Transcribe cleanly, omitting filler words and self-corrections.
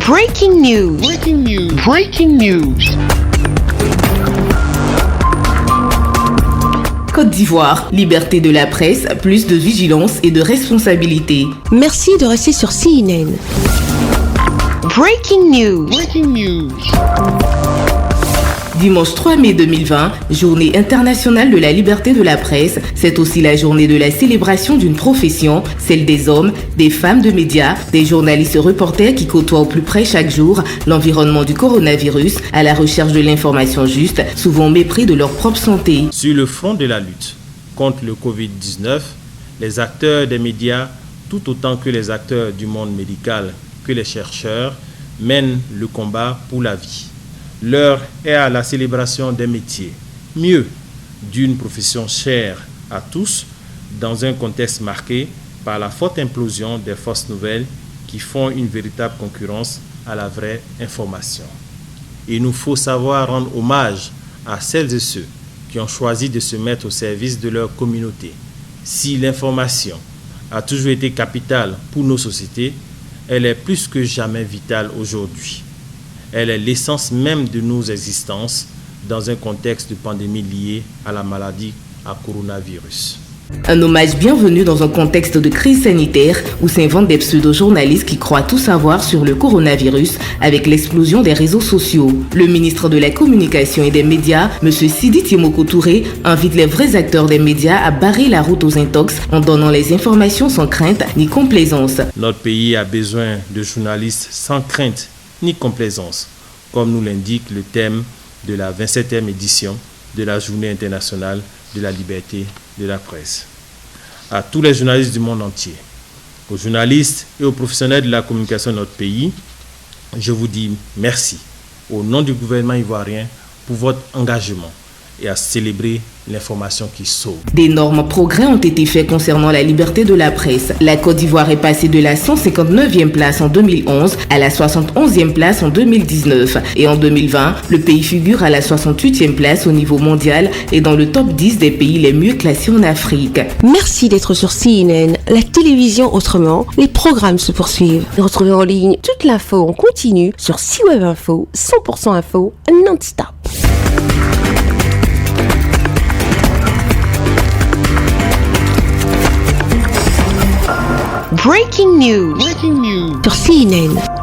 Breaking news. Breaking news. Breaking news. Côte d'Ivoire, liberté de la presse, plus de vigilance et de responsabilité. Merci de rester sur CNN. Breaking news. Breaking news. Dimanche 3 mai 2020, journée internationale de la liberté de la presse. C'est aussi la journée de la célébration d'une profession, celle des hommes, des femmes de médias, des journalistes reporters qui côtoient au plus près chaque jour l'environnement du coronavirus à la recherche de l'information juste, souvent au mépris de leur propre santé. Sur le front de la lutte contre le Covid-19, les acteurs des médias, tout autant que les acteurs du monde médical que les chercheurs, mènent le combat pour la vie. L'heure est à la célébration des métiers, mieux d'une profession chère à tous, dans un contexte marqué par la forte implosion des fausses nouvelles qui font une véritable concurrence à la vraie information. Il nous faut savoir rendre hommage à celles et ceux qui ont choisi de se mettre au service de leur communauté. Si l'information a toujours été capitale pour nos sociétés, elle est plus que jamais vitale aujourd'hui. Elle est l'essence même de nos existences dans un contexte de pandémie liée à la maladie à coronavirus. Un hommage bienvenu dans un contexte de crise sanitaire où s'inventent des pseudo-journalistes qui croient tout savoir sur le coronavirus avec l'explosion des réseaux sociaux. Le ministre de la Communication et des Médias, M. Sidi Timoko Touré, invite les vrais acteurs des médias à barrer la route aux intox en donnant les informations sans crainte ni complaisance. Notre pays a besoin de journalistes sans crainte ni complaisance, comme nous l'indique le thème de la 27e édition de la Journée internationale de la liberté de la presse. À tous les journalistes du monde entier, aux journalistes et aux professionnels de la communication de notre pays, je vous dis merci au nom du gouvernement ivoirien pour votre engagement et à célébrer l'information qui sauve. D'énormes progrès ont été faits concernant la liberté de la presse. La Côte d'Ivoire est passée de la 159e place en 2011 à la 71e place en 2019. Et en 2020, le pays figure à la 68e place au niveau mondial et dans le top 10 des pays les mieux classés en Afrique. Merci d'être sur CNN, la télévision autrement. Les programmes se poursuivent. Retrouvez en ligne toute l'info en continu sur C-Web Info, 100% info, non-stop. Breaking news. Breaking news. Sur CNN.